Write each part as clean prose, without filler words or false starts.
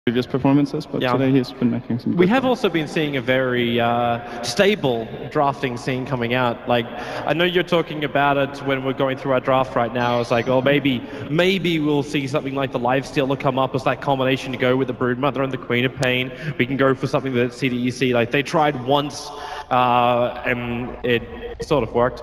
previous performances, but today he's been making some. We have also been seeing a very stable drafting scene coming out. Like, I know you're talking about it when we're going through our draft right now. It's like, oh, maybe we'll see something like the Lifestealer come up as that combination to go with the Broodmother and the Queen of Pain. We can go for something that CDEC, like they tried once, and it sort of worked.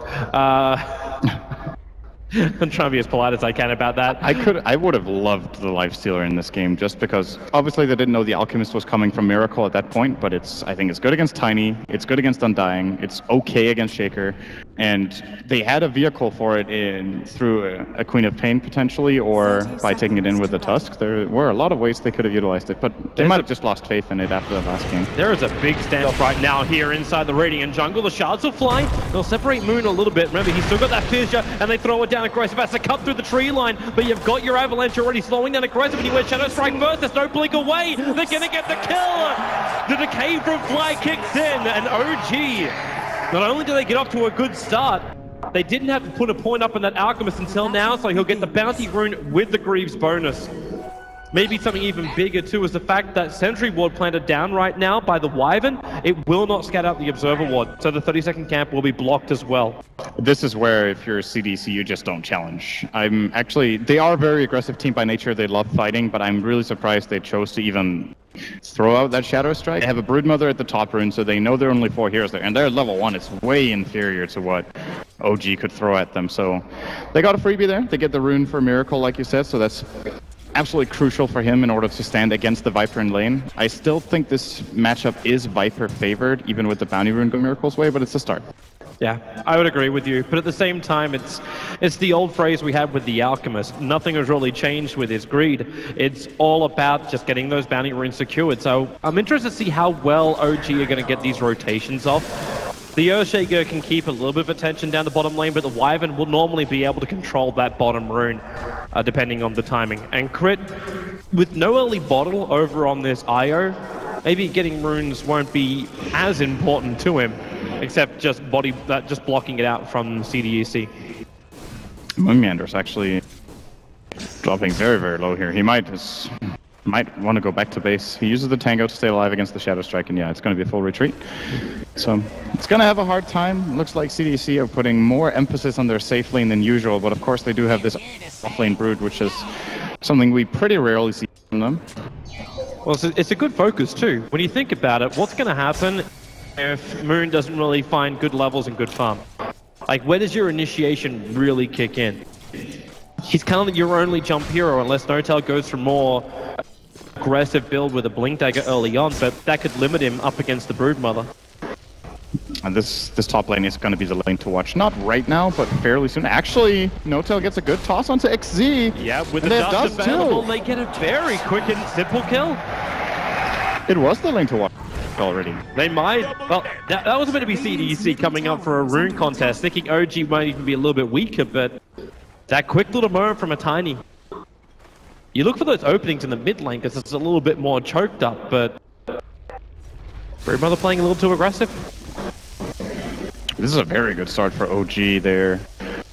I'm trying to be as polite as I can about that. I would have loved the Lifestealer in this game just because obviously they didn't know the Alchemist was coming from Miracle at that point, but I think it's good against Tiny, it's good against Undying, it's okay against Shaker, and they had a vehicle for it through a Queen of Pain potentially, or by taking it in with the Tusk. There were a lot of ways they could have utilized it, but they might have just lost faith in it after the last game. There is a big standoff right now here inside the Radiant jungle. The shards will fly, they'll separate Moon a little bit. Remember, he's still got that fissure, and they throw it down. Aggressive has to cut through the tree line, but you've got your Avalanche already slowing down Aggressive, and he went Shadow Strike first. There's no blink away. They're gonna get the kill. The decay from Fly kicks in, and OG, not only do they get off to a good start, they didn't have to put a point up on that Alchemist until now, so he'll get the Bounty Rune with the Greaves bonus. Maybe something even bigger too is the fact that Sentry Ward planted down right now by the Wyvern, it will not scout out the Observer Ward, so the 30-second camp will be blocked as well. This is where, if you're a CDC, you just don't challenge. They are a very aggressive team by nature, they love fighting, but I'm really surprised they chose to even throw out that Shadow Strike. They have a Broodmother at the top rune, so they know there are only 4 heroes there, and they're level 1. It's way inferior to what OG could throw at them, so they got a freebie there. They get the rune for Miracle, like you said, so that's absolutely crucial for him in order to stand against the Viper in lane. I still think this matchup is Viper favored, even with the Bounty Rune going Miracle's way, but it's a start. Yeah, I would agree with you, but at the same time, it's the old phrase we have with the Alchemist. Nothing has really changed with his greed. It's all about just getting those Bounty Runes secured, so I'm interested to see how well OG are going to get these rotations off. The Earthshaker can keep a little bit of attention down the bottom lane, but the Wyvern will normally be able to control that bottom rune, depending on the timing. And Crit, with no early bottle over on this IO, maybe getting runes won't be as important to him, except just blocking it out from CDEC. Moonmeander's actually dropping very, very low here. He might want to go back to base. He uses the Tango to stay alive against the Shadow Strike, and yeah, it's going to be a full retreat. So it's going to have a hard time. Looks like CDC are putting more emphasis on their safe lane than usual, but of course they do have this off-lane Brood, which is something we pretty rarely see from them. Well, it's a good focus too. When you think about it, what's going to happen if Moon doesn't really find good levels and good farm? Like, where does your initiation really kick in? He's kind of your only jump hero unless N0tail goes for more aggressive build with a Blink Dagger early on, but that could limit him up against the Broodmother. And this top lane is going to be the lane to watch. Not right now, but fairly soon. Actually, N0tail gets a good toss onto XZ. Yeah, with the dust available, they get a very quick and simple kill. It was the lane to watch already. They might. Well, that was going to be CDEC coming up for a rune contest, thinking OG might even be a little bit weaker, but that quick little moment from a Tiny. You look for those openings in the mid lane because it's a little bit more choked up, but Broodmother playing a little too aggressive. This is a very good start for OG there.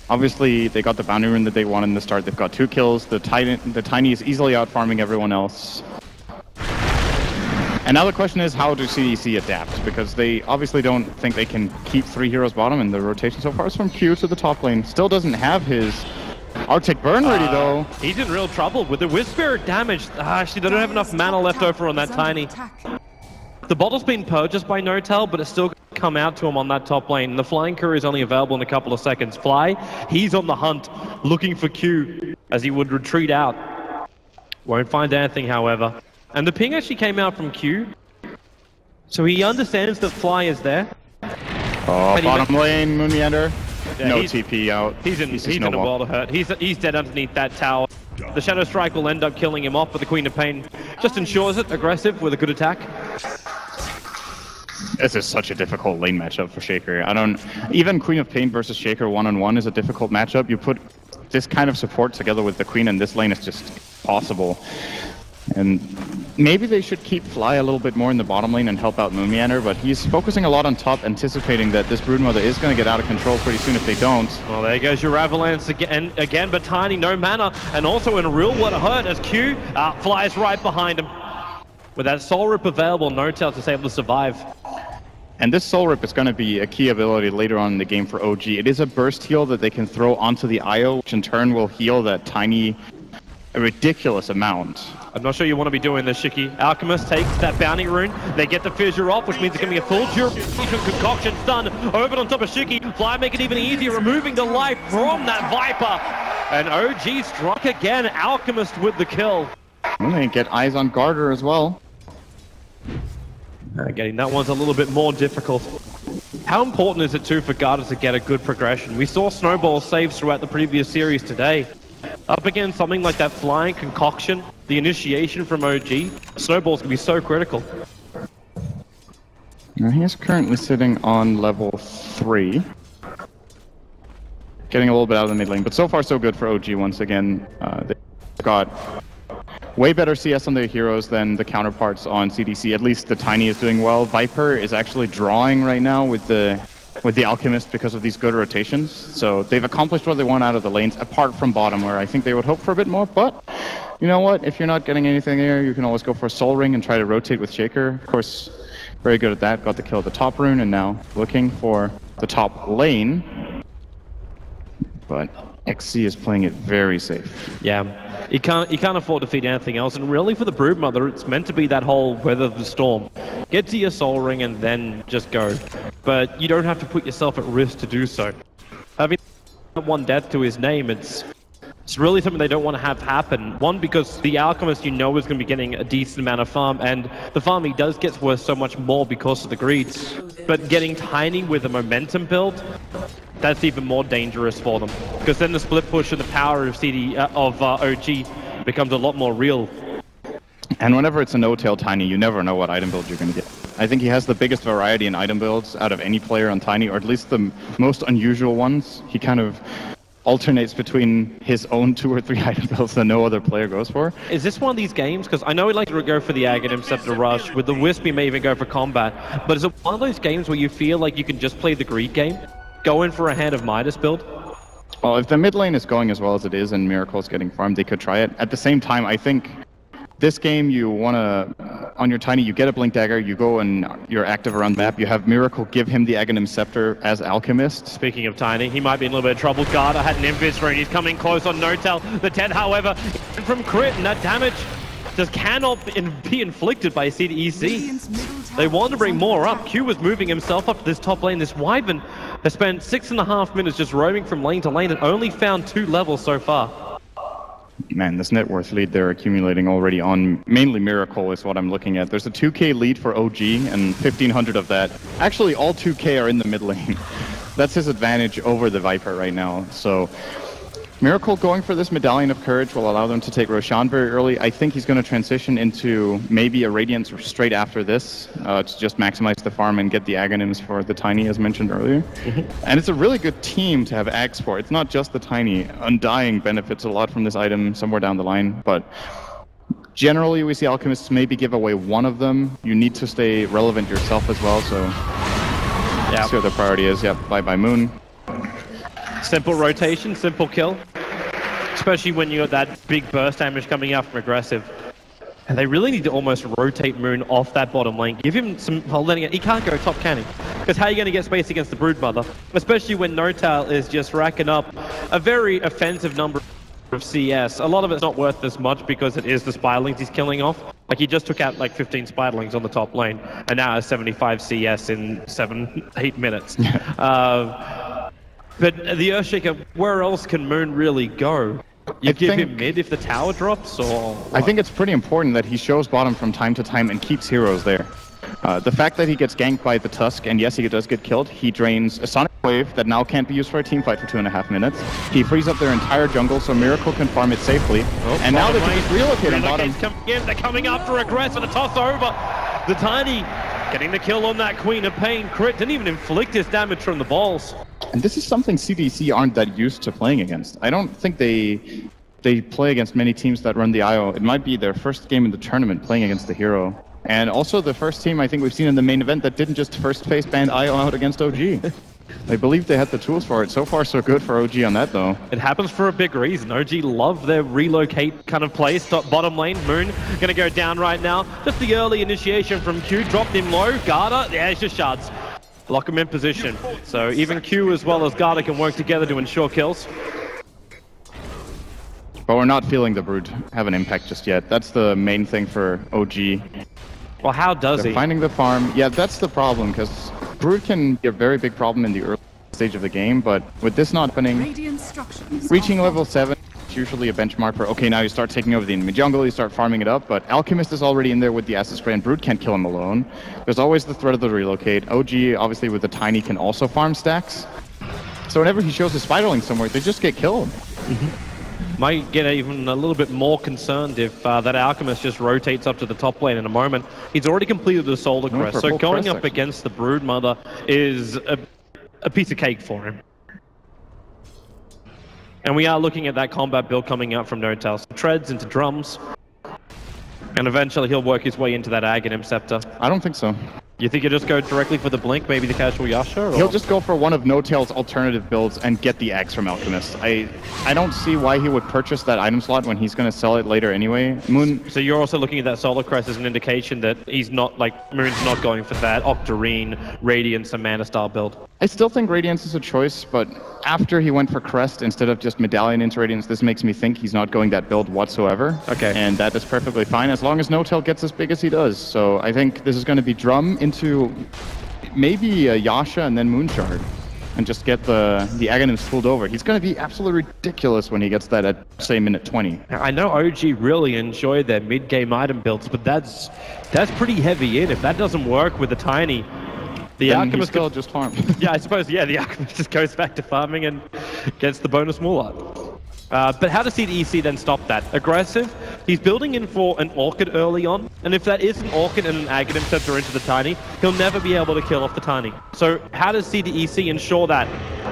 Obviously, they got the Bounty Rune that they wanted in the start. They've got 2 kills. The Tiny is easily out farming everyone else. And now the question is, how do CDC adapt? Because they obviously don't think they can keep 3 heroes bottom, and the rotation so far is from Q to the top lane. Still doesn't have his Arctic Burn ready though. He's in real trouble with the Wisp Spirit damage. Actually, they don't have enough mana left over on that Tiny. The bottle's been purchased by N0tail, but it's still come out to him on that top lane. The Flying Courier is only available in a couple of seconds. Fly, he's on the hunt, looking for Q as he would retreat out. Won't find anything, however. And the ping actually came out from Q, so he understands that Fly is there. Oh, bottom lane, Moonmeander. Yeah, no TP out. He's in a world of hurt. He's dead underneath that tower. The Shadow Strike will end up killing him off, but the Queen of Pain just ensures it. Aggressive with a good attack. This is such a difficult lane matchup for Shaker. Even Queen of Pain versus Shaker one-on-one is a difficult matchup. You put this kind of support together with the Queen in this lane is just possible. And maybe they should keep Fly a little bit more in the bottom lane and help out Moonmeander, but he's focusing a lot on top, anticipating that this Broodmother is going to get out of control pretty soon if they don't. Well, there goes your Avalanche again, but Tiny, no mana, and also in a real world of hurt as Q flies right behind him. With that Soul Rip available, N0tail is able to survive. And this Soul Rip is going to be a key ability later on in the game for OG. It is a burst heal that they can throw onto the IO, which in turn will heal that Tiny a ridiculous amount. I'm not sure you want to be doing this, Shiki. Alchemist takes that bounty rune. They get the fissure off, which means it's going to be a full duration concoction stun over on top of Shiki. Fly make it even easier, removing the life from that Viper. And OG struck again. Alchemist with the kill. And they get eyes on Garter as well. Getting that one's a little bit more difficult. How important is it too for Garter to get a good progression? We saw Snowball saves throughout the previous series today. Up against something like that flying concoction, the initiation from OG, Snowball's gonna be so critical. Now he is currently sitting on level 3. Getting a little bit out of the mid lane, but so far so good for OG once again. They've got way better CS on their heroes than the counterparts on CDC. At least the Tiny is doing well. Viper is actually drawing right now with the Alchemist because of these good rotations. So they've accomplished what they want out of the lanes, apart from bottom, where I think they would hope for a bit more. But you know what? If you're not getting anything there, you can always go for a Soul Ring and try to rotate with Shaker. Of course, very good at that. Got the kill at the top rune, and now looking for the top lane. But XC is playing it very safe. Yeah, you can't afford to feed anything else, and really for the Broodmother, it's meant to be that whole weather the storm. Get to your Soul Ring and then just go. But you don't have to put yourself at risk to do so. Having one death to his name, it's really something they don't want to have happen. One, because the Alchemist you know is going to be getting a decent amount of farm, and the farm he does gets worth so much more because of the greeds. But getting Tiny with a momentum build, that's even more dangerous for them. Because then the split push and the power of OG becomes a lot more real. And whenever it's a no-tail Tiny, you never know what item build you're going to get. I think he has the biggest variety in item builds out of any player on Tiny, or at least the most unusual ones. He kind of alternates between his own 2 or 3 item builds that no other player goes for. Is this one of these games? Because I know we like to go for the Aghanim Scepter Rush. With the Wisp, you may even go for combat. But is it one of those games where you feel like you can just play the greed game? Go in for a Hand of Midas build? Well, if the mid lane is going as well as it is and Miracle's getting farmed, they could try it. At the same time, I think this game you want to, on your Tiny, you get a Blink Dagger, you go and you're active around the map, you have Miracle give him the Aghanim Scepter as Alchemist. Speaking of Tiny, he might be in a little bit of trouble. Garter had an Invis rune, he's coming close on N0tail. The 10, however, from crit, and that damage just cannot be inflicted by CDEC. They want to bring more up. Q was moving himself up to this top lane. This Wyvern has spent 6.5 minutes just roaming from lane to lane and only found 2 levels so far. Man, this net worth lead they're accumulating already on mainly Miracle is what I'm looking at. There's a 2k lead for OG and 1,500 of that. Actually, all 2k are in the mid lane. That's his advantage over the Viper right now. So Miracle going for this Medallion of Courage will allow them to take Roshan very early. I think he's going to transition into maybe a Radiance straight after this to just maximize the farm and get the Aghanims for the Tiny, as mentioned earlier. And it's a really good team to have Aghs for. It's not just the Tiny. Undying benefits a lot from this item somewhere down the line, but generally we see Alchemists maybe give away one of them. You need to stay relevant yourself as well, so yeah. See what the priority is. Yep, bye-bye Moon. Simple rotation, simple kill. Especially when you got that big burst damage coming out from aggressive. And they really need to almost rotate Moon off that bottom lane. Give him some holding it. He can't go top, can he? Because how are you going to get space against the Broodmother? Especially when N0tail is just racking up a very offensive number of CS. A lot of it's not worth as much because it is the Spiderlings he's killing off. Like he just took out like 15 Spiderlings on the top lane and now has 75 CS in 7-8 minutes. But the Earthshaker, where else can Moon really go? You give him mid if the tower drops, or what? I think it's pretty important that he shows bottom from time to time and keeps heroes there. The fact that he gets ganked by the Tusk, and yes, he does get killed, he drains a Sonic Wave that now can't be used for a team fight for 2.5 minutes. He frees up their entire jungle so Miracle can farm it safely. And now they can just relocate on bottom. They're coming after Aggressive, and a toss over. The Tiny getting the kill on that Queen of Pain. Crit didn't even inflict his damage from the balls. And this is something CDC aren't that used to playing against. I don't think they play against many teams that run the IO. It might be their first game in the tournament playing against the hero. And also the first team I think we've seen in the main event that didn't just first face ban IO out against OG. They believe they had the tools for it. So far, so good for OG on that, though. It happens for a big reason. OG love their relocate kind of play. Bottom lane, Moon gonna go down right now. Just the early initiation from Q, dropped him low. Garda, yeah, it's just shards. Lock him in position. So even Q as well as Garda can work together to ensure kills. But we're not feeling the Brood have an impact just yet. That's the main thing for OG. Well, how does They're he? finding the farm. Yeah, that's the problem, because Brood can be a very big problem in the early stage of the game, but with this not happening, reaching level 7 is usually a benchmark for, okay, now you start taking over the enemy jungle, you start farming it up, but Alchemist is already in there with the Acid Spray, and Brood can't kill him alone. There's always the threat of the relocate. OG, obviously with the Tiny, can also farm stacks. So whenever he shows his Spiderling somewhere, they just get killed. Might get even a little bit more concerned if that Alchemist just rotates up to the top lane in a moment. He's already completed the Solar Crest, so going up against the Broodmother is a piece of cake for him. And we are looking at that combat build coming out from N0tail. So treads into drums, and eventually he'll work his way into that Aghanim Scepter. I don't think so. You think he'll just go directly for the Blink, maybe the casual Yasha? Or? He'll just go for one of N0tail's alternative builds and get the Axe from Alchemist. I don't see why he would purchase that item slot when he's going to sell it later anyway. Moon. So you're also looking at that Solar Crest as an indication that he's not, like, Moon's not going for that Octarine, Radiance, and Mana style build. I still think Radiance is a choice, but after he went for Crest instead of just Medallion into Radiance, this makes me think he's not going that build whatsoever. Okay. And that is perfectly fine as long as N0tail gets as big as he does. So I think this is going to be Drum into maybe a Yasha and then Moonshard, and just get the Aghanims pulled over. He's going to be absolutely ridiculous when he gets that at, say, minute 20. I know OG really enjoy their mid-game item builds, but that's pretty heavy in. If that doesn't work with the Tiny, the Alchemist still just farm. Yeah, I suppose, yeah, the Alchemist just goes back to farming and gets the bonus Moolah. But how does CDEC then stop that? Aggressive, he's building in for an Orchid early on, and if that is an Orchid and an Aghanim Scepter into the Tiny, he'll never be able to kill off the Tiny. So how does CDEC ensure that?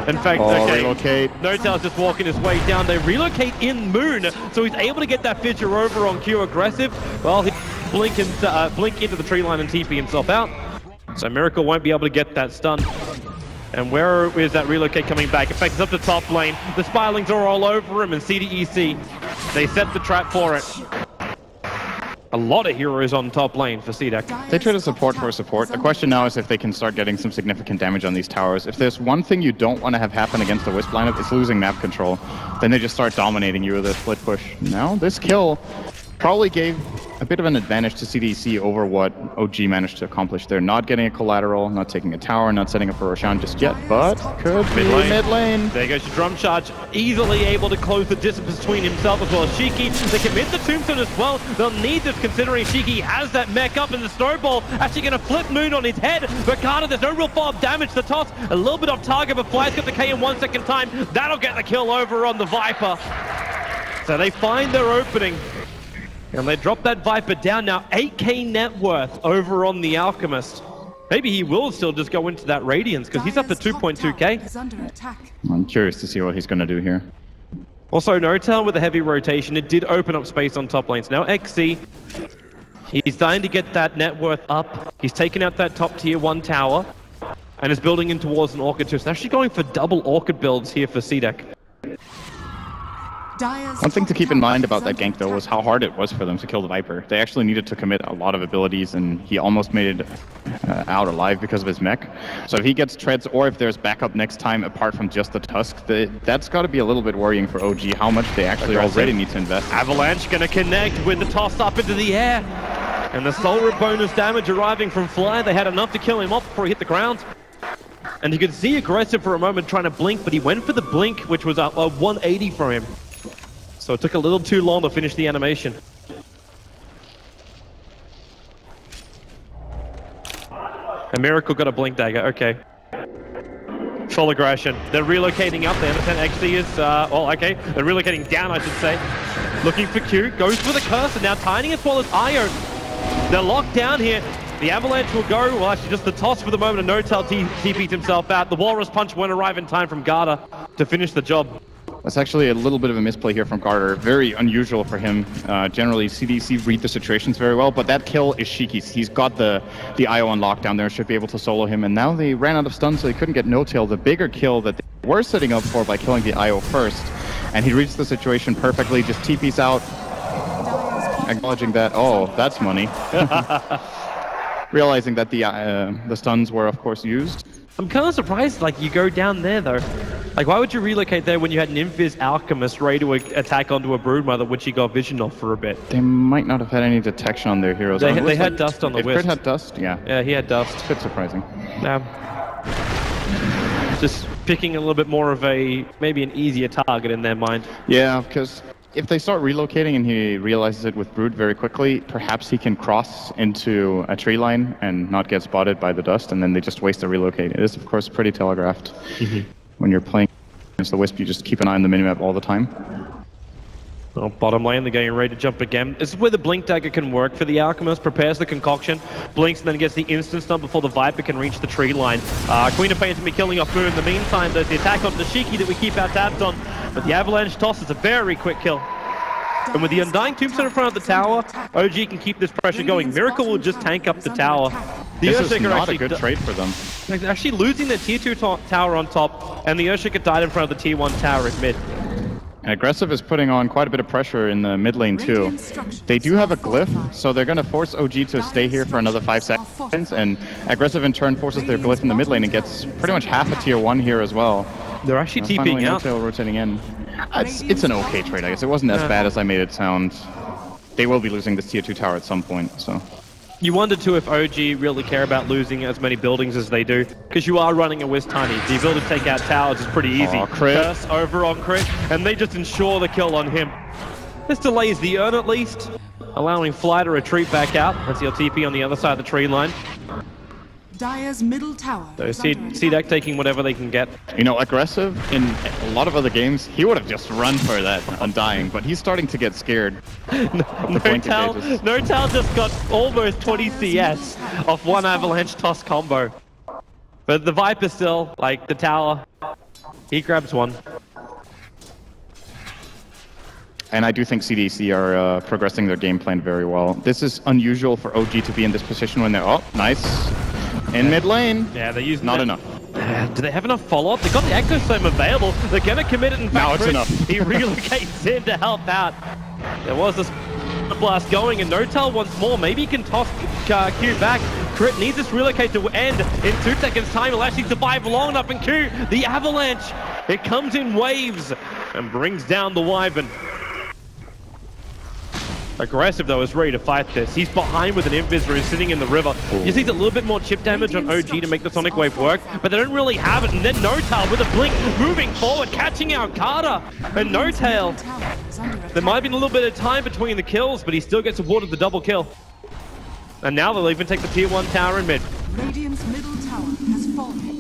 In fact, okay, relocate. N0tail's just walking his way down. They relocate in Moon, so he's able to get that Fissure over on Q aggressive. Well, he blink into the tree line and TP himself out. So Miracle won't be able to get that stun. And where is that relocate coming back? In fact, it's up to top lane. The Spirelings are all over him, and CDEC, they set the trap for it. A lot of heroes on top lane for CDEC. They try to support for support. The question now is if they can start getting some significant damage on these towers. If there's one thing you don't want to have happen against the Wisp lineup, it's losing map control. Then they just start dominating you with a split push. Now, this kill probably gave a bit of an advantage to CDC over what OG managed to accomplish. They're not getting a collateral, not taking a tower, not setting up a Roshan just yet, but could be mid lane. There goes your Drum Charge, easily able to close the distance between himself as well as Shiki. They commit the Tombstone as well. They'll need this considering Shiki has that mech up, and the Snowball actually going to flip Moon on his head. But Carter, there's no real follow-up damage. The toss, a little bit off target, but Fly's got the K in 1 second time. That'll get the kill over on the Viper. So they find their opening. And they drop that Viper down now. 8k net worth over on the Alchemist. Maybe he will still just go into that Radiance because he's up to 2.2k. I'm curious to see what he's going to do here. Also, N0tail with a heavy rotation. It did open up space on top lanes. Now XC, he's starting to get that net worth up. He's taken out that top tier 1 tower and is building in towards an Orchid too. So they're actually going for double Orchid builds here for CDEC. One thing to keep in mind about that gank, though, was how hard it was for them to kill the Viper. They actually needed to commit a lot of abilities, and he almost made it out alive because of his mech. So if he gets treads, or if there's backup next time apart from just the Tusk, that's got to be a little bit worrying for OG, how much they actually already need to invest. Avalanche going to connect with the toss up into the air. And the Soul Rip bonus damage arriving from Fly. They had enough to kill him off before he hit the ground. And you could see aggressive for a moment trying to blink, but he went for the blink, which was a 180 for him. So it took a little too long to finish the animation. A Miracle got a blink dagger, okay. Full aggression. They're relocating up, they understand XC is, well, okay. They're relocating down, I should say. Looking for Q, goes for the curse, and now Tiny as well as Io. They're locked down here. The Avalanche will go, well actually just the toss for the moment, and N0tail TP'd himself out. The Walrus Punch won't arrive in time from Garda to finish the job. That's actually a little bit of a misplay here from Carter. Very unusual for him. Generally, CDC read the situations very well, but that kill is Shiki's. He's got the IO on lockdown there, should be able to solo him, and now they ran out of stuns, so they couldn't get no-tail. The bigger kill that they were setting up for by killing the IO first, and he reads the situation perfectly, just TP's out, acknowledging that, oh, that's money. Realizing that the stuns were, of course, used. I'm kind of surprised, like, you go down there, though. Like, why would you relocate there when you had an Invis Alchemist ready to attack onto a Broodmother, which he got vision off for a bit? They might not have had any detection on their heroes. They had dust on the Wisp. Wisp. Crit had dust, yeah. Yeah, he had dust. It's a bit surprising. Just picking a little bit more of maybe an easier target in their mind. Yeah, because if they start relocating and he realizes it with Brood very quickly, perhaps he can cross into a tree line and not get spotted by the dust, and then they just waste the relocate. It is, of course, pretty telegraphed. When you're playing against the Wisp, you just keep an eye on the minimap all the time. Well, bottom lane, they're getting ready to jump again. This is where the Blink Dagger can work for the Alchemist. Prepares the concoction, blinks, and then gets the instant stun before the Viper can reach the tree line. Queen of Pain's going to be killing off Moon. In the meantime, there's the attack on the Shiki that we keep our tabs on. But the Avalanche toss is a very quick kill. And with the Undying Tombstone in front of the tower, OG can keep this pressure going. Miracle will just tank up the tower. The This is not a good trade for them. They're actually losing their tier 2 tower on top, and the Earthshaker died in front of the tier 1 tower at mid. And Aggressive is putting on quite a bit of pressure in the mid lane too. They do have a glyph, so they're going to force OG to stay here for another 5 seconds, and Aggressive in turn forces their glyph in the mid lane and gets pretty much half a tier 1 here as well. They're actually TPing out. Rotating in. It's an okay trade, I guess. It wasn't as bad as I made it sound. They will be losing this tier 2 tower at some point, so. You wonder too if OG really care about losing as many buildings as they do, because you are running a Wisp Tiny. The ability to take out towers is pretty easy. Crit. Curse over on Crit, and they just ensure the kill on him. This delays the Urn at least, allowing Fly to retreat back out. That's your TP on the other side of the tree line. Dire's middle tower. So CDEC taking whatever they can get. You know, Aggressive, in a lot of other games, he would have just run for that Undying, but he's starting to get scared. Notal just got almost 20 CS off one Avalanche toss combo. But the Viper still, like the tower, he grabs one. And I do think CDC are progressing their game plan very well. This is unusual for OG to be in this position when they're, oh, nice. In mid lane. Yeah, they use not enough. Do they have enough follow-up? They got the Ectosome available. They're gonna commit it. In fact, now it's enough. He relocates in to help out. There was this blast going, and Notal once more. Maybe he can toss Q back. Crit needs this relocate to end in 2 seconds time. He'll actually survive long enough, and Q, the Avalanche, it comes in waves and brings down the Wyvern. Aggressive though is ready to fight this. He's behind with an Invis Rune sitting in the river. You just need a little bit more chip damage on OG to make the Sonic Wave work, but they don't really have it. And then Notal with a blink moving forward, catching out Carter. And Notal, there might have been a little bit of time between the kills, but he still gets awarded the double kill. And now they'll even take the tier 1 tower in mid. Radiant's middle tower has fallen.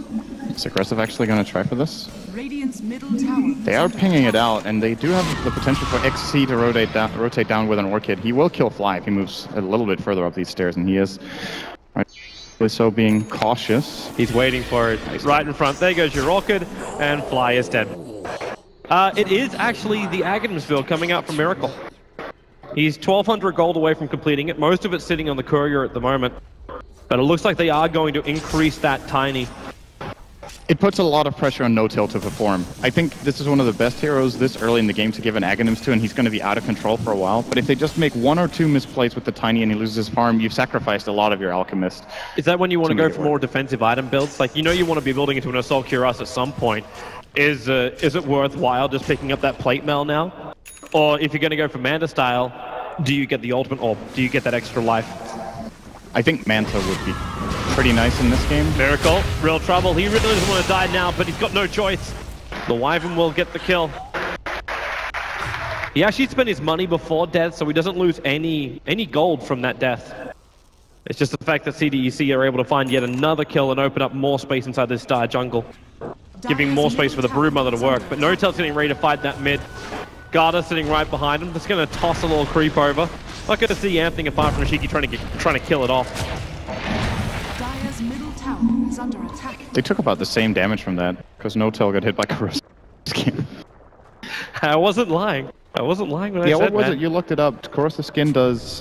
Is Aggressive actually going to try for this? Radiant's middle tower. They are pinging it out, and they do have the potential for XC to rotate down with an Orchid. He will kill Fly if he moves a little bit further up these stairs, and he is. So being cautious. He's waiting for it right in front. There goes your Orchid, and Fly is dead. It is actually the Aghanim's field coming out from Miracle. He's 1,200 gold away from completing it. Most of it's sitting on the Courier at the moment. But it looks like they are going to increase that Tiny. It puts a lot of pressure on No-Tail to perform. I think this is one of the best heroes this early in the game to give an Aghanims to, and he's going to be out of control for a while. But if they just make 1 or 2 misplays with the Tiny and he loses his farm, you've sacrificed a lot of your Alchemist. Is that when you want to go for more defensive item builds? Like, you know you want to be building into an Assault Cuirass at some point. Is it worthwhile just picking up that plate mail now? Or if you're going to go for Manta style, do you get the ultimate orb? Do you get that extra life? I think Manta would be pretty nice in this game. Miracle, real trouble. He really doesn't want to die now, but he's got no choice. The Wyvern will get the kill. He actually spent his money before death, so he doesn't lose any gold from that death. It's just the fact that CDEC are able to find yet another kill and open up more space inside this dire jungle, giving more space for the Broodmother to work. But Notel's getting ready to fight that mid. Garda sitting right behind him, just going to toss a little creep over. Not going to see anything apart from Ashiki trying to kill it off. Dire's middle tower is under attack. They took about the same damage from that, because No-Tail got hit by Corrosive Skin. I wasn't lying. I wasn't lying when I Yeah, said what was that. it? You looked it up. Corrosive Skin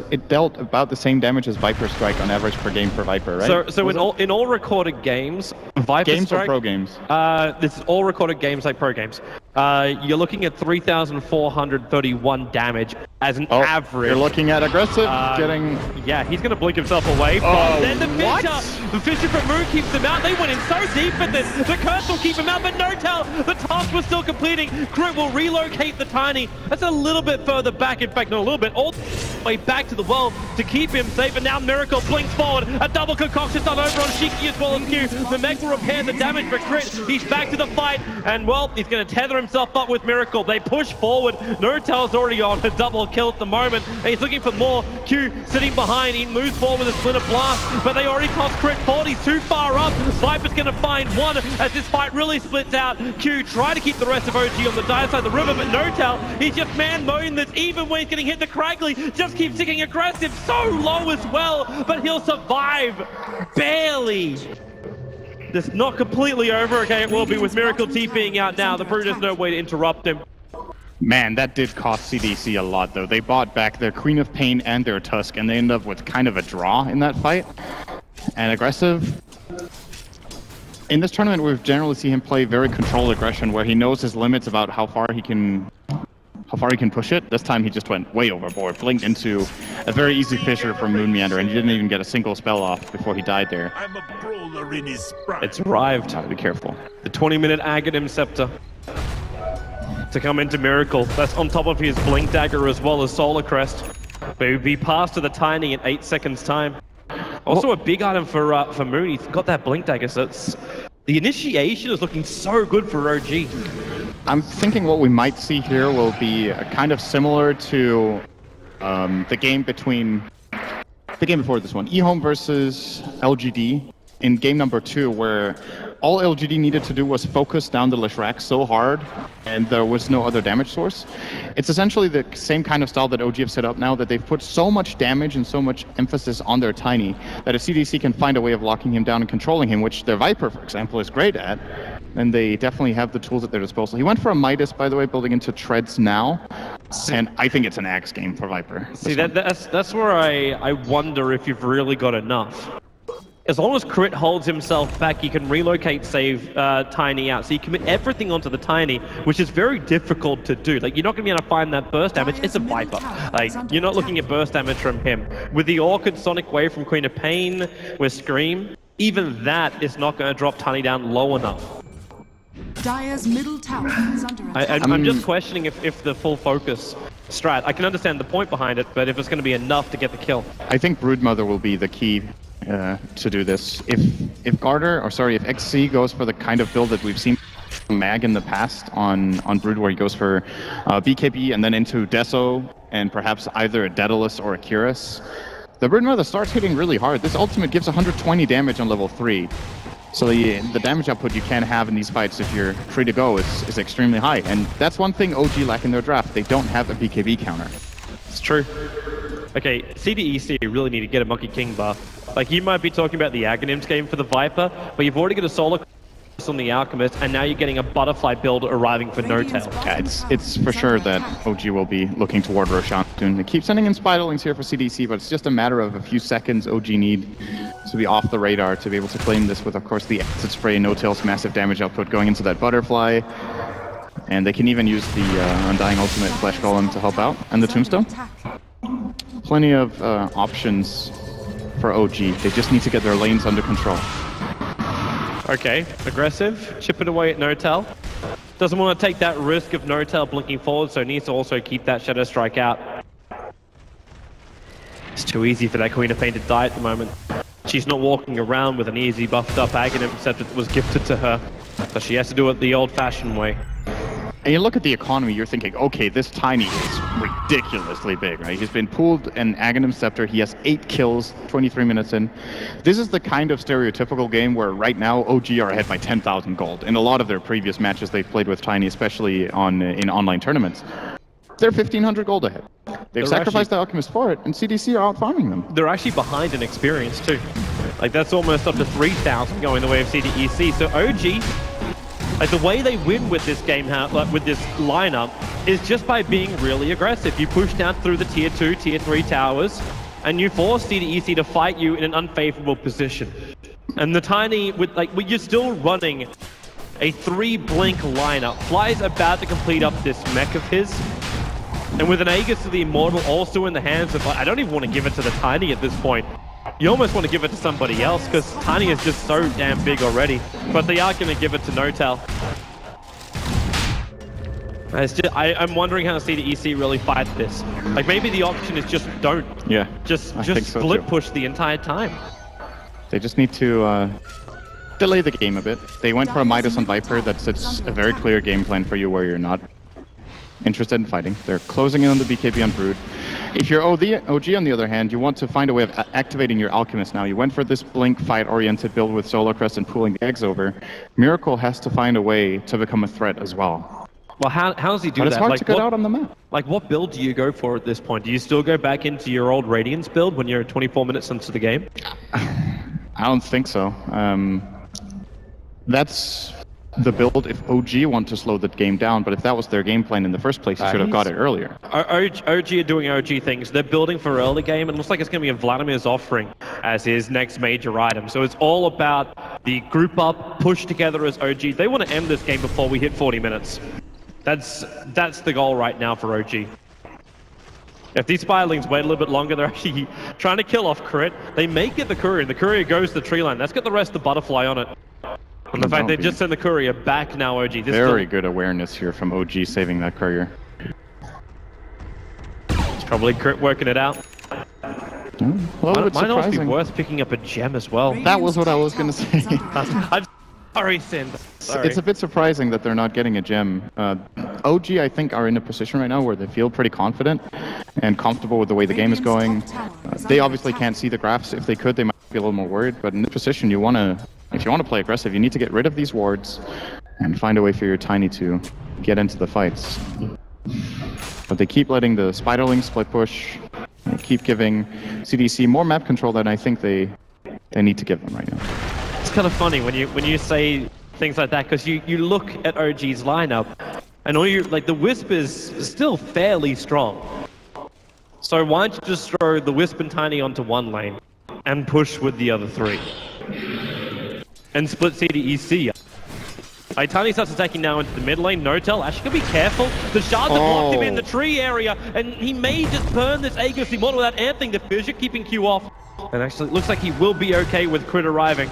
it dealt about the same damage as Viper Strike on average per game for Viper, right? So in all recorded games, Viper Games Strike, or pro games? this is all recorded games like pro games. You're looking at 3,431 damage as an average. You're looking at aggressive, getting... Yeah, he's going to blink himself away from then the what? Fissure. The Fissure from Moon keeps him out. They went in so deep, but then the Curse will keep him out, but N0tail, the task was still completing. Crit will relocate the Tiny. That's a little bit further back, in fact, not a little bit, all the way back to the well to keep him safe, and now Miracle blinks forward. A double concoction done over on Shiki as well as Q. The mech will repair the damage for Crit. He's back to the fight, and well, he's going to tether himself up with Miracle. They push forward. N0tail's already on a double kill at the moment, and he's looking for more. Q sitting behind. He moves forward with a Splinter Blast, but they already tossed Crit forward. He's too far up. Viper's going to find one as this fight really splits out. Q try to keep the rest of OG on the dire side of the river, but N0tail, he's just man-mowing this even when he's getting hit the Cragly. Just keeps sticking aggressive, so low as well, but he'll survive. Barely. This not completely over. Okay, it will be with Miracle TPing out now. The Brute has no way to interrupt him. Man, that did cost CDC a lot, though. They bought back their Queen of Pain and their Tusk, and they ended up with kind of a draw in that fight. And aggressive. In this tournament, we've generally seen him play very controlled aggression, where he knows his limits about how far he can push it. This time he just went way overboard, blinked into a very easy Fissure from Moon Meander, and he didn't even get a single spell off before he died there. I'm a brawler in his prime. It's arrived. Be careful. The 20-minute Aghanim Scepter to come into Miracle. That's on top of his Blink Dagger as well as Solar Crest. But he would be passed to the Tiny in 8 seconds' time. Also a big item for Moon. He's got that Blink Dagger, so the initiation is looking so good for OG. I'm thinking what we might see here will be kind of similar to the game before this one, eHome versus LGD in game number 2, where all LGD needed to do was focus down the Leshrac so hard, and there was no other damage source. It's essentially the same kind of style that OG have set up now, that they've put so much damage and so much emphasis on their Tiny, that if CDC can find a way of locking him down and controlling him, which their Viper, for example, is great at, then they definitely have the tools at their disposal. He went for a Midas, by the way, building into Treads now, and I think it's an axe game for Viper. See, that's where I wonder if you've really got enough. As long as Crit holds himself back, you can relocate, save Tiny out. So you commit everything onto the Tiny, which is very difficult to do. Like, you're not going to be able to find that burst damage. It's a Viper. Like, you're not looking at burst damage from him. With the Orchid Sonic Wave from Queen of Pain, with Scream, even that is not going to drop Tiny down low enough. Dire's middle tower is under attack. I'm just questioning if the full focus strat, I can understand the point behind it, but if it's going to be enough to get the kill. I think Broodmother will be the key to do this. If XC goes for the kind of build that we've seen from Mag in the past on Brood, where he goes for BKB and then into Deso and perhaps either a Daedalus or a Cuirass, the Broodmother starts hitting really hard. This ultimate gives 120 damage on level 3. So the damage output you can have in these fights if you're free to go is extremely high. And that's one thing OG lack in their draft. They don't have a BKB counter. It's true. Okay, CDEC really need to get a Monkey King buff. Like, you might be talking about the Aghanims game for the Viper, but you've already got a Solar on the Alchemist, and now you're getting a Butterfly build arriving for N0tail. Yeah, it's for sure that OG will be looking toward Roshan soon. They keep sending in Spiderlings here for CDC, but it's just a matter of a few seconds OG need to be off the radar to be able to claim this with, of course, the Acid Spray and N0tail's massive damage output going into that Butterfly. And they can even use the Undying Ultimate Flesh Golem to help out, and the Tombstone. Plenty of options for OG. They just need to get their lanes under control. Okay, aggressive, chipping away at N0tail. Doesn't want to take that risk of N0tail blinking forward, so needs to also keep that Shadow Strike out. It's too easy for that Queen of Pain to die at the moment. She's not walking around with an easy buffed up Aghanim Scepter that was gifted to her, so she has to do it the old-fashioned way. And you look at the economy, you're thinking, okay, this Tiny is ridiculously big, right? He's been pulled an Aghanim Scepter, he has 8 kills, 23 minutes in. This is the kind of stereotypical game where right now OG are ahead by 10,000 gold. In a lot of their previous matches they've played with Tiny, especially in online tournaments, they're 1,500 gold ahead. They've sacrificed the Alchemist for it, and CDC are out farming them. They're actually behind in experience too. Like, that's almost up to 3,000 going the way of CDEC, so OG Like the way they win with this game, with this lineup, is just by being really aggressive. You push down through the tier 2, tier 3 towers, and you force CDEC to fight you in an unfavorable position. And the Tiny, you're still running a 3-blink lineup. Fly's about to complete up this mech of his. And with an Aegis to the Immortal also in the hands of, I don't even want to give it to the Tiny at this point. You almost want to give it to somebody else because Tiny is just so damn big already. But they are going to give it to N0tail. I'm wondering how CDEC really fight this. Like maybe the option is just don't. Yeah. Just so split too. push the entire time. They just need to delay the game a bit. They went for a Midas on Viper. That sets a very clear game plan for you where you're not interested in fighting. They're closing in on the BKB on Brood. If you're OG on the other hand, you want to find a way of activating your Alchemist now. You went for this Blink fight-oriented build with Solar Crest and pulling the eggs over. Miracle has to find a way to become a threat as well. Well, how does he do but that? It's hard to get out on the map. Like, what build do you go for at this point? Do you still go back into your old Radiance build when you're 24 minutes into the game? I don't think so. That's the build if OG want to slow the game down, but if that was their game plan in the first place, you should have got it earlier. OG are doing OG things. They're building for early game, and it looks like it's going to be a Vladimir's offering as his next major item. So it's all about the group up, push together as OG. They want to end this game before we hit 40 minutes. That's the goal right now for OG. If these Spirelings wait a little bit longer, they're actually trying to kill off Crit. They may get the Courier, and the Courier goes to the tree line. Let's get the rest of the Butterfly on it. And the fact they just send the Courier back now, OG. Very good awareness here from OG saving that Courier. It's probably Crit working it out. Might also be worth picking up a gem as well. That was what I was going to say. I'm sorry, Sin. Sorry. It's a bit surprising that they're not getting a gem. OG, I think, are in a position right now where they feel pretty confident and comfortable with the way the game is going. They obviously can't see the graphs. If they could, they might be a little more worried. But in this position, if you want to play aggressive, you need to get rid of these wards and find a way for your Tiny to get into the fights. But they keep letting the Spiderlings split push. They keep giving CDC more map control than I think they need to give them right now. It's kind of funny when you say things like that, because you look at OG's lineup and the Wisp is still fairly strong. So why don't you just throw the Wisp and Tiny onto one lane and push with the other three? And split CDEC. Tiny starts attacking now into the mid lane. N0tail actually gonna be careful. The shards have blocked him in the tree area, and he may just burn this Aegis Immortal without anything. The Fissure keeping Q off. And actually, it looks like he will be okay with Crit arriving.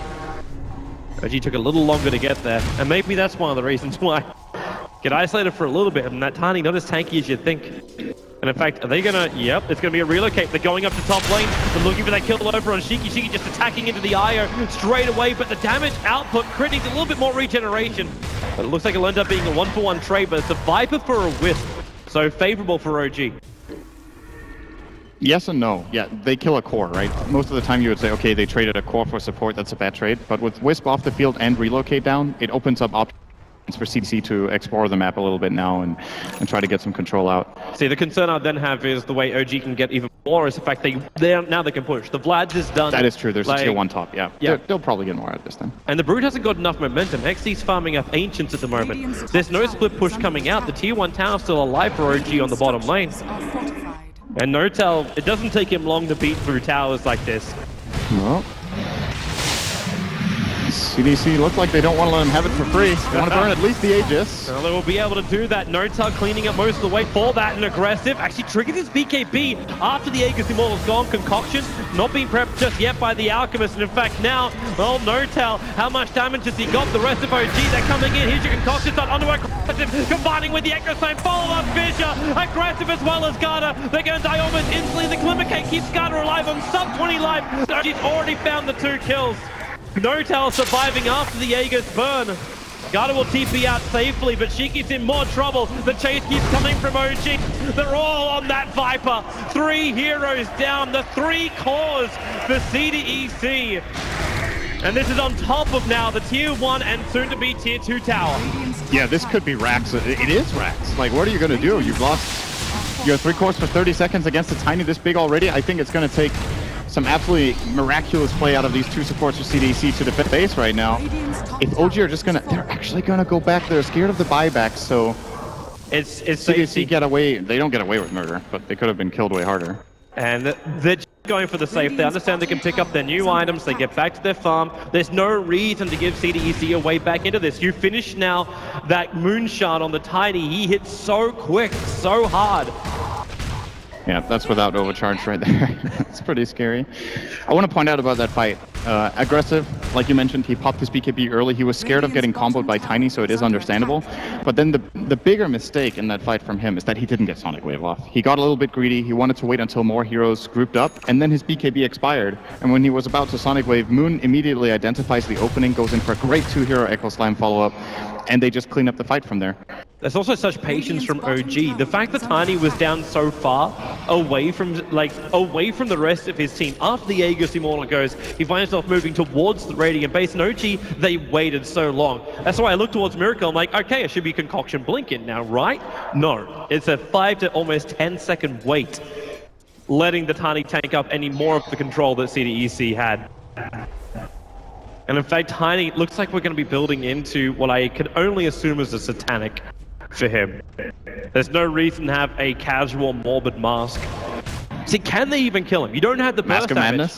OG took a little longer to get there, and maybe that's one of the reasons why. Get isolated for a little bit, and that Tiny not as tanky as you'd think. And in fact, are they gonna... Yep, it's gonna be a relocate. They're going up to top lane. They're looking for that kill over on Shiki. Shiki just attacking into the IO straight away, but the damage output, Crit needs a little bit more regeneration. But it looks like it'll end up being a 1-for-1 trade, but it's a Viper for a Wisp. So favorable for OG. Yes and no. Yeah, they kill a core, right? Most of the time you would say, okay, they traded a core for support, that's a bad trade. But with Wisp off the field and relocate down, it opens up options for CDC to explore the map a little bit now and try to get some control out. See, the concern I then have is the way OG can get even more is the fact now they can push. The Vlad's is done. That is true. There's a tier 1 top, yeah. They'll probably get more out of this then. And the Brood hasn't got enough momentum. XD's farming up Ancients at the moment. There's no split push coming out. The tier 1 tower's still alive for OG on the bottom lane. And N0tail, it doesn't take him long to beat through towers like this. Well, CDC look like they don't want to let him have it for free. They want to burn at least the Aegis. Well, they will be able to do that. N0tail cleaning up most of the way for that and aggressive. Actually triggered his BKB after the Aegis Immortal's gone. Concoction not being prepped just yet by the Alchemist. And in fact now, well, N0tail, how much damage has he got? The rest of OG, they're coming in. Here's your Concoction start onto aggressive, combining with the Ecrosame, followed on Fissure. Aggressive as well as Garda. They're going to die almost instantly. The Glimmercake keeps Garda alive on sub 20 life. OG's already found the 2 kills. N0tail surviving after the Aegis burn. Garda will TP out safely, but Shiki's in more trouble. The chase keeps coming from OG. They're all on that Viper. 3 heroes down, the 3 cores for CDEC. And this is on top of now the tier 1 and soon to be tier 2 tower. Yeah, this could be Rax. It is Rax. Like, what are you going to do? You've lost your 3 cores for 30 seconds against a Tiny this big already. I think it's going to take some absolutely miraculous play out of these two supports for CDC to the base right now. If OG are just gonna, they're actually gonna go back. They're scared of the buyback, so it's CDC get away. They don't get away with murder, but they could have been killed way harder. And they're just going for the safe. They understand they can pick up their new items. They get back to their farm. There's no reason to give CDEC a way back into this. You finish now that moonshot on the Tiny. He hits so quick, so hard. Yeah, that's without overcharge right there. It's pretty scary. I want to point out about that fight. Aggressive, like you mentioned, he popped his BKB early. He was scared of getting comboed by Tiny, so it is understandable. But then the bigger mistake in that fight from him is that he didn't get Sonic Wave off. He got a little bit greedy. He wanted to wait until more heroes grouped up, and then his BKB expired. And when he was about to Sonic Wave, Moon immediately identifies the opening, goes in for a great 2-hero Echo Slime follow-up, and they just clean up the fight from there. There's also such patience from OG. The fact that Tiny was down so far away from the rest of his team, after the Aegis Immortal goes, he finds himself moving towards the Radiant base, and OG, they waited so long. That's why I look towards Miracle, I'm like, okay, it should be Concoction Blinking now, right? No, it's a 5 to almost 10-second wait, letting the Tiny tank up any more of the control that CDEC had. And in fact, Tiny, looks like we're going to be building into what I can only assume is a Satanic for him. There's no reason to have a casual Morbid Mask. See, can they even kill him? You don't have the burst Mask of damage.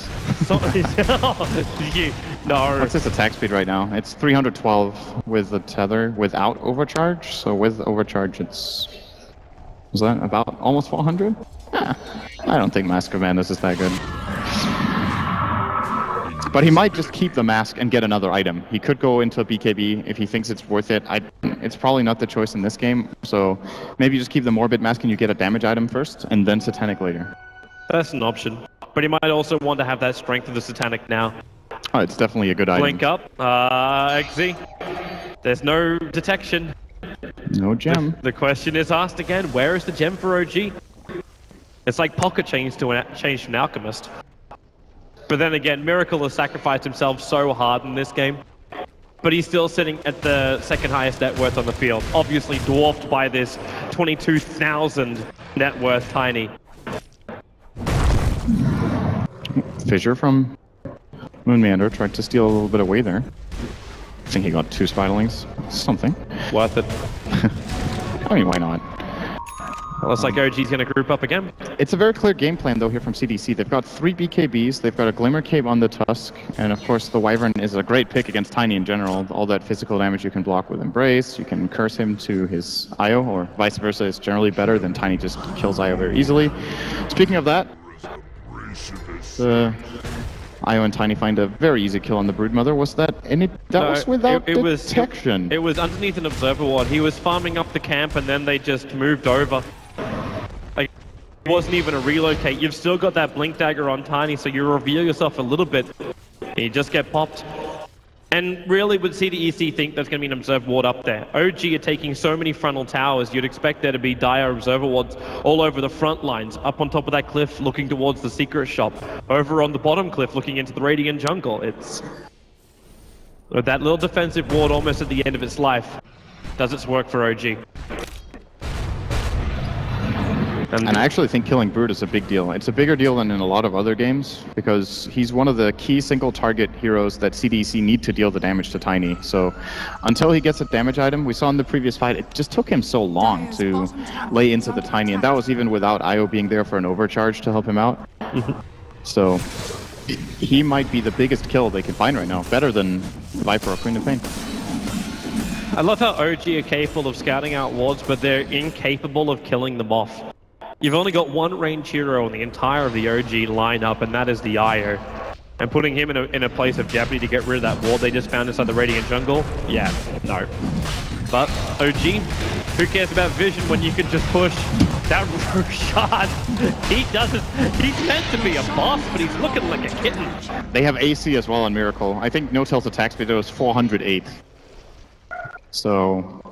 Madness? No. What's his attack speed right now? It's 312 with the tether without overcharge. So with overcharge, it's... Was that about almost 400? I don't think Mask of Madness is that good. But he might just keep the mask and get another item. He could go into a BKB if he thinks it's worth it. It's probably not the choice in this game, so maybe you just keep the Morbid Mask and you get a damage item first, and then Satanic later. That's an option. But he might also want to have that strength of the Satanic now. Oh, it's definitely a good item. Blink up, XZ. There's no detection. No gem. The question is asked again, where is the gem for OG? It's like Pocket changed to an Alchemist. But then again, Miracle has sacrificed himself so hard in this game. But he's still sitting at the second highest net worth on the field. Obviously dwarfed by this 22,000 net worth Tiny. Fissure from Moon Meander tried to steal a little bit away there. I think he got 2 Spiderlings. Something. Worth it. I mean, why not? Well, looks like OG's going to group up again. It's a very clear game plan, though, here from CDC. They've got 3 BKBs, they've got a Glimmer Cape on the Tusk, and of course the Wyvern is a great pick against Tiny in general. All that physical damage you can block with Embrace, you can curse him to his IO, or vice versa is generally better than Tiny just kills IO very easily. Speaking of that, the IO and Tiny find a very easy kill on the Broodmother. Was that... and that was without detection. It was underneath an Observer Ward. He was farming up the camp and then they just moved over. Like, it wasn't even a relocate. You've still got that Blink Dagger on Tiny, so you reveal yourself a little bit. You just get popped. And really, would CDEC think there's going to be an Observer Ward up there? OG are taking so many frontal towers, you'd expect there to be dire Observer Wards all over the front lines, up on top of that cliff looking towards the secret shop, over on the bottom cliff looking into the Radiant jungle. It's... that little defensive ward almost at the end of its life does its work for OG. And I actually think killing Brood is a big deal. It's a bigger deal than in a lot of other games, because he's one of the key single target heroes that CDC need to deal the damage to Tiny. So until he gets a damage item, we saw in the previous fight, it just took him so long to lay into the Tiny, and that was even without IO being there for an overcharge to help him out. So he might be the biggest kill they can find right now, better than Viper or Queen of Pain. I love how OG are capable of scouting out wards, but they're incapable of killing them off. You've only got one range hero in the entire of the OG lineup, and that is the IO. And putting him in a place of jeopardy to get rid of that ward they just found inside the Radiant jungle? Yeah, no. But OG, who cares about vision when you can just push that Roshan? He doesn't. He's meant to be a boss, but he's looking like a kitten. They have AC as well on Miracle. I think No-Tail's attack speed was 408. So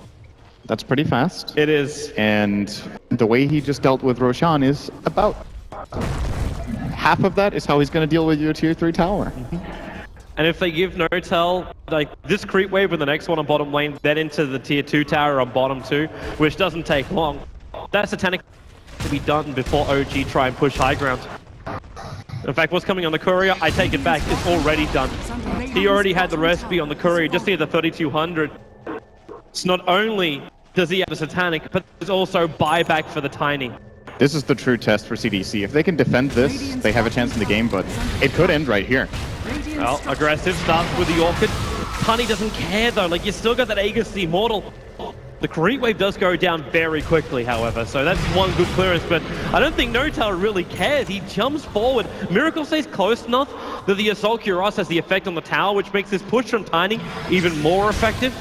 that's pretty fast. It is. And the way he just dealt with Roshan is about half of that is how he's going to deal with your tier 3 tower. And if they give No-Tail, like this creep wave with the next one on bottom lane, then into the tier 2 tower on bottom 2, which doesn't take long, that Satanic to be done before OG try and push high ground. In fact, what's coming on the Courier, I take it back, it's already done. He already had the recipe on the Courier, just near the 3200. So not only does he have a Satanic, but there's also buyback for the Tiny. This is the true test for CDC. If they can defend this, they have a chance in the game, but it could end right here. Well, aggressive starts with the Orchid. Tiny doesn't care though, like you still got that Aegis the Immortal. The Creep Wave does go down very quickly, however, so that's one good clearance, but I don't think N0tail really cares. He jumps forward. Miracle stays close enough that the Assault Cuirass has the effect on the tower, which makes this push from Tiny even more effective.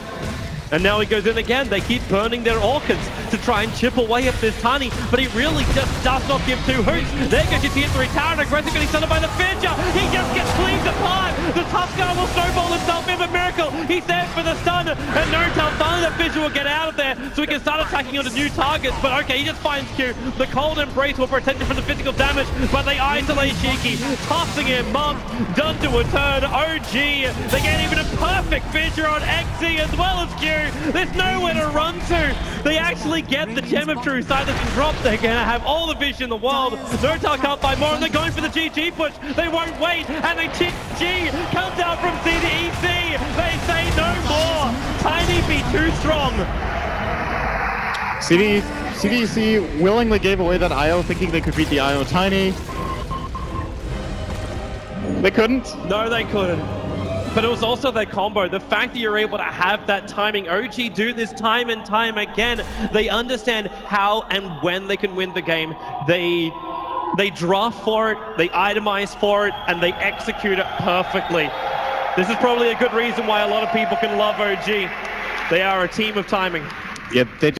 And now he goes in again. They keep burning their Orchids to try and chip away at this Tiny, but he really just does not give two hoots. There goes your tier 3 tower, and Aggressive getting stunned by the Fissure. He just gets cleaved apart. The Tuskar will snowball himself in, but Miracle, he's there for the stun, and N0tail finally the Fissure will get out of there, so he can start attacking onto new targets. But okay, he just finds Q. The Cold Embrace will protect him from the physical damage, but they isolate Shiki, tossing him. Monk done to a turn. OG, they get even a perfect Fissure on XZ as well as Q. There's nowhere to run to. They actually get the Gem of True Sight that's dropped. They're going to have all the vision in the world. N0tail can't buy more, and they're going for the GG push. They won't wait, and they GG comes out from C to EC. They say no more. Tiny be too strong. CDC willingly gave away that IO, thinking they could beat the IO Tiny. They couldn't. No, they couldn't. But it was also their combo. The fact that you're able to have that timing. OG do this time and time again. They understand how and when they can win the game. They draft for it, they itemize for it, and they execute it perfectly. This is probably a good reason why a lot of people can love OG. They are a team of timing. Yeah, they